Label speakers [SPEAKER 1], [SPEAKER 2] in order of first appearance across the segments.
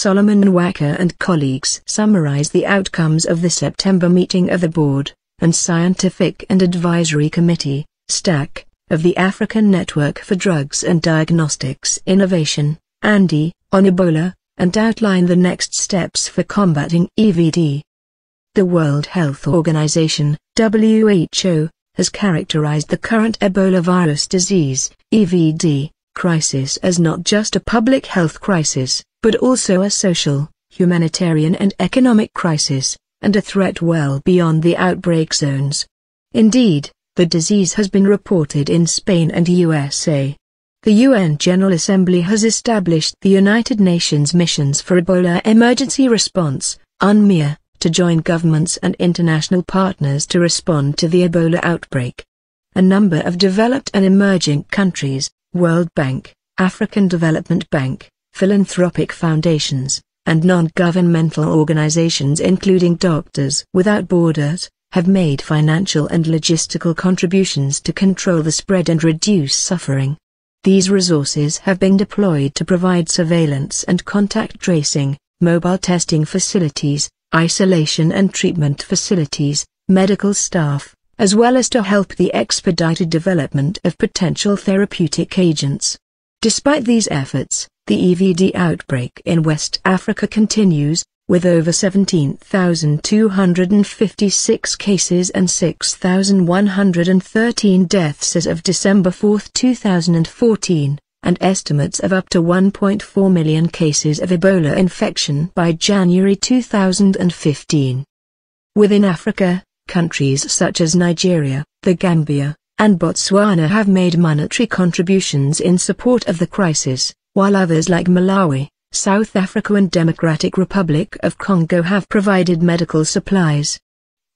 [SPEAKER 1] Solomon Nwaka and colleagues summarize the outcomes of the September meeting of the Board and Scientific and Advisory Committee, STAC, of the African Network for Drugs and Diagnostics Innovation, ANDI, on Ebola, and outline the next steps for combating EVD. The World Health Organization, WHO, has characterized the current Ebola virus disease, EVD, crisis as not just a public health crisis, but also a social, humanitarian and economic crisis, and a threat well beyond the outbreak zones. Indeed, the disease has been reported in Spain and USA. The UN General Assembly has established the United Nations Missions for Ebola Emergency Response, UNMEER, to join governments and international partners to respond to the Ebola outbreak. A number of developed and emerging countries, World Bank, African Development Bank, Philanthropic Foundations, and non-governmental organizations including Doctors Without Borders, have made financial and logistical contributions to control the spread and reduce suffering. These resources have been deployed to provide surveillance and contact tracing, mobile testing facilities, isolation and treatment facilities, medical staff, as well as to help the expedited development of potential therapeutic agents. Despite these efforts, the EVD outbreak in West Africa continues, with over 17,256 cases and 6,113 deaths as of December 4, 2014, and estimates of up to 1.4 million cases of Ebola infection by January 2015. Within Africa, countries such as Nigeria, the Gambia, and Botswana have made monetary contributions in support of the crisis, while others like Malawi, South Africa and Democratic Republic of Congo have provided medical supplies.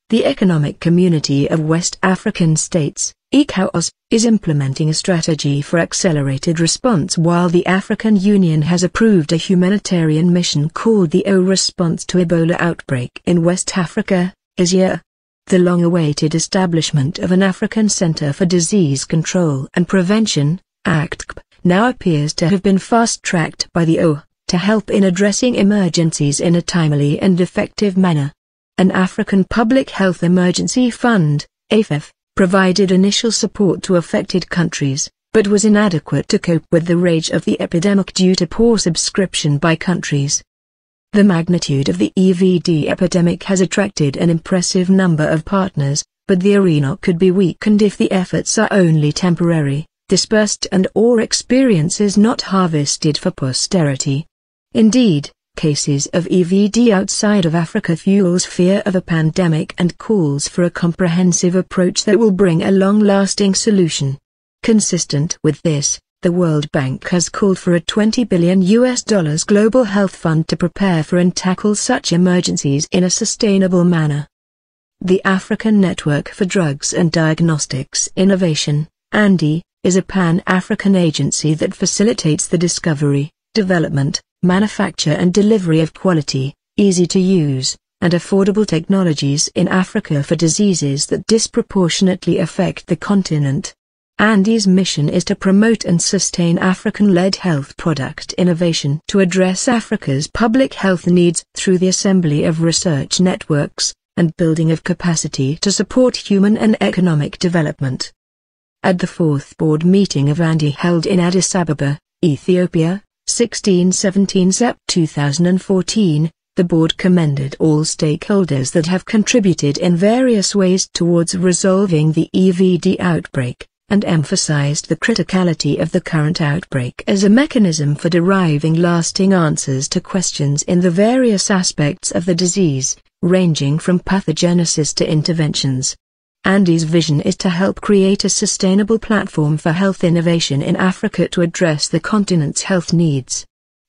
[SPEAKER 1] The Economic Community of West African States, ECOWAS, is implementing a strategy for accelerated response, while the African Union has approved a humanitarian mission called the O Response to Ebola Outbreak in West Africa, ASIA. The long-awaited establishment of an African Center for Disease Control and Prevention, ACTCP, now appears to have been fast-tracked by the O, to help in addressing emergencies in a timely and effective manner. An African Public Health Emergency Fund, AFEF, provided initial support to affected countries, but was inadequate to cope with the rage of the epidemic due to poor subscription by countries. The magnitude of the EVD epidemic has attracted an impressive number of partners, but the arena could be weakened if the efforts are only temporary, dispersed and/or experiences not harvested for posterity. Indeed, cases of EVD outside of Africa fuels fear of a pandemic and calls for a comprehensive approach that will bring a long-lasting solution. Consistent with this, the World Bank has called for a $20 billion global health fund to prepare for and tackle such emergencies in a sustainable manner. The African Network for Drugs and Diagnostics Innovation, ANDI, is a pan-African agency that facilitates the discovery, development, manufacture and delivery of quality, easy-to-use, and affordable technologies in Africa for diseases that disproportionately affect the continent. ANDI's mission is to promote and sustain African-led health product innovation to address Africa's public health needs through the assembly of research networks, and building of capacity to support human and economic development. At the fourth board meeting of ANDI held in Addis Ababa, Ethiopia, 16-17 Sep 2014, the board commended all stakeholders that have contributed in various ways towards resolving the EVD outbreak, and emphasized the criticality of the current outbreak as a mechanism for deriving lasting answers to questions in the various aspects of the disease, ranging from pathogenesis to interventions. ANDI's vision is to help create a sustainable platform for health innovation in Africa to address the continent's health needs.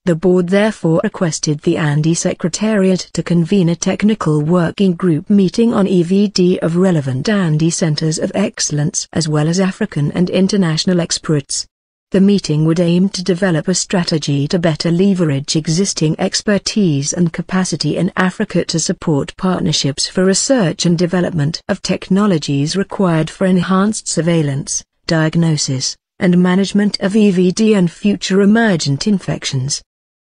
[SPEAKER 1] The board therefore requested the ANDI Secretariat to convene a technical working group meeting on EVD of relevant ANDI centers of excellence as well as African and international experts. The meeting would aim to develop a strategy to better leverage existing expertise and capacity in Africa to support partnerships for research and development of technologies required for enhanced surveillance, diagnosis, and management of EVD and future emergent infections.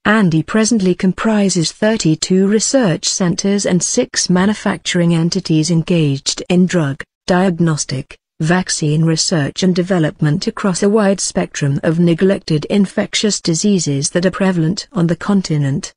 [SPEAKER 1] ANDI presently comprises 32 research centers and 6 manufacturing entities engaged in drug, diagnostic, vaccine research and development across a wide spectrum of neglected infectious diseases that are prevalent on the continent.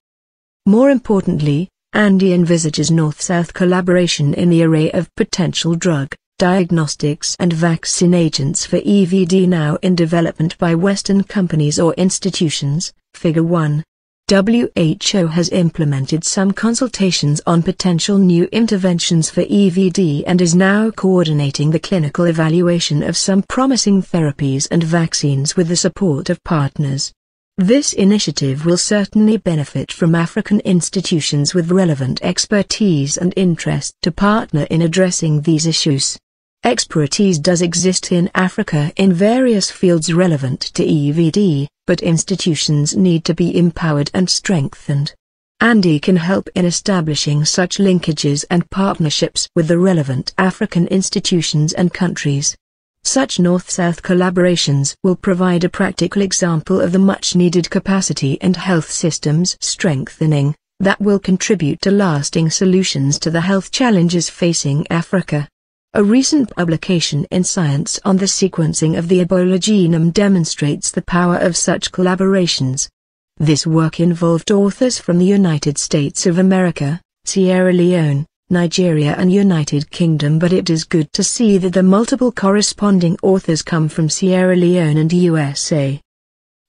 [SPEAKER 1] More importantly, ANDI envisages North-South collaboration in the array of potential drug, diagnostics and vaccine agents for EVD now in development by Western companies or institutions. Figure 1. WHO has implemented some consultations on potential new interventions for EVD and is now coordinating the clinical evaluation of some promising therapies and vaccines with the support of partners. This initiative will certainly benefit from African institutions with relevant expertise and interest to partner in addressing these issues. Expertise does exist in Africa in various fields relevant to EVD, but institutions need to be empowered and strengthened. ANDI can help in establishing such linkages and partnerships with the relevant African institutions and countries. Such North-South collaborations will provide a practical example of the much-needed capacity and health systems strengthening that will contribute to lasting solutions to the health challenges facing Africa. A recent publication in Science on the sequencing of the Ebola genome demonstrates the power of such collaborations. This work involved authors from the United States of America, Sierra Leone, Nigeria and United Kingdom, but it is good to see that the multiple corresponding authors come from Sierra Leone and USA.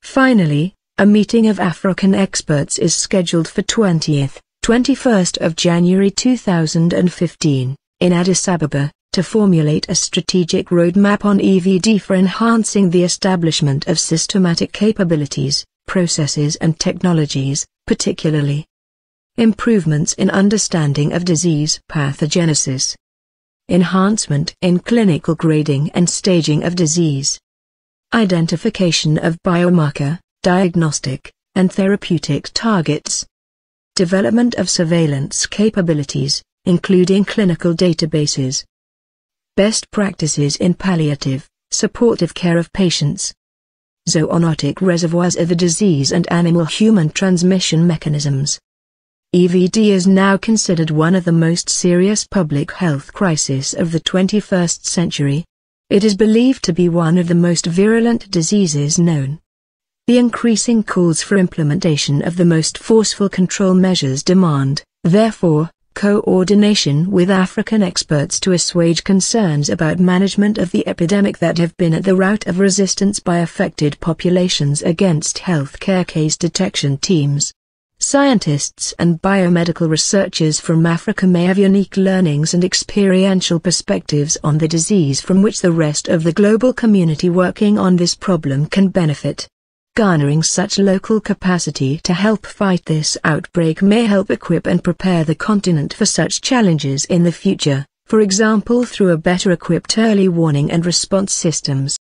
[SPEAKER 1] Finally, a meeting of African experts is scheduled for 20th, 21st of January 2015, in Addis Ababa, to formulate a strategic roadmap on EVD for enhancing the establishment of systematic capabilities, processes and technologies, particularly improvements in understanding of disease pathogenesis, enhancement in clinical grading and staging of disease, identification of biomarker, diagnostic, and therapeutic targets, development of surveillance capabilities, including clinical databases, best practices in palliative, supportive care of patients, zoonotic reservoirs of the disease and animal-human transmission mechanisms. EVD is now considered one of the most serious public health crises of the 21st century. It is believed to be one of the most virulent diseases known. The increasing calls for implementation of the most forceful control measures demand, therefore, coordination with African experts to assuage concerns about management of the epidemic that have been at the root of resistance by affected populations against healthcare case detection teams. Scientists and biomedical researchers from Africa may have unique learnings and experiential perspectives on the disease from which the rest of the global community working on this problem can benefit. Garnering such local capacity to help fight this outbreak may help equip and prepare the continent for such challenges in the future, for example through a better equipped early warning and response systems.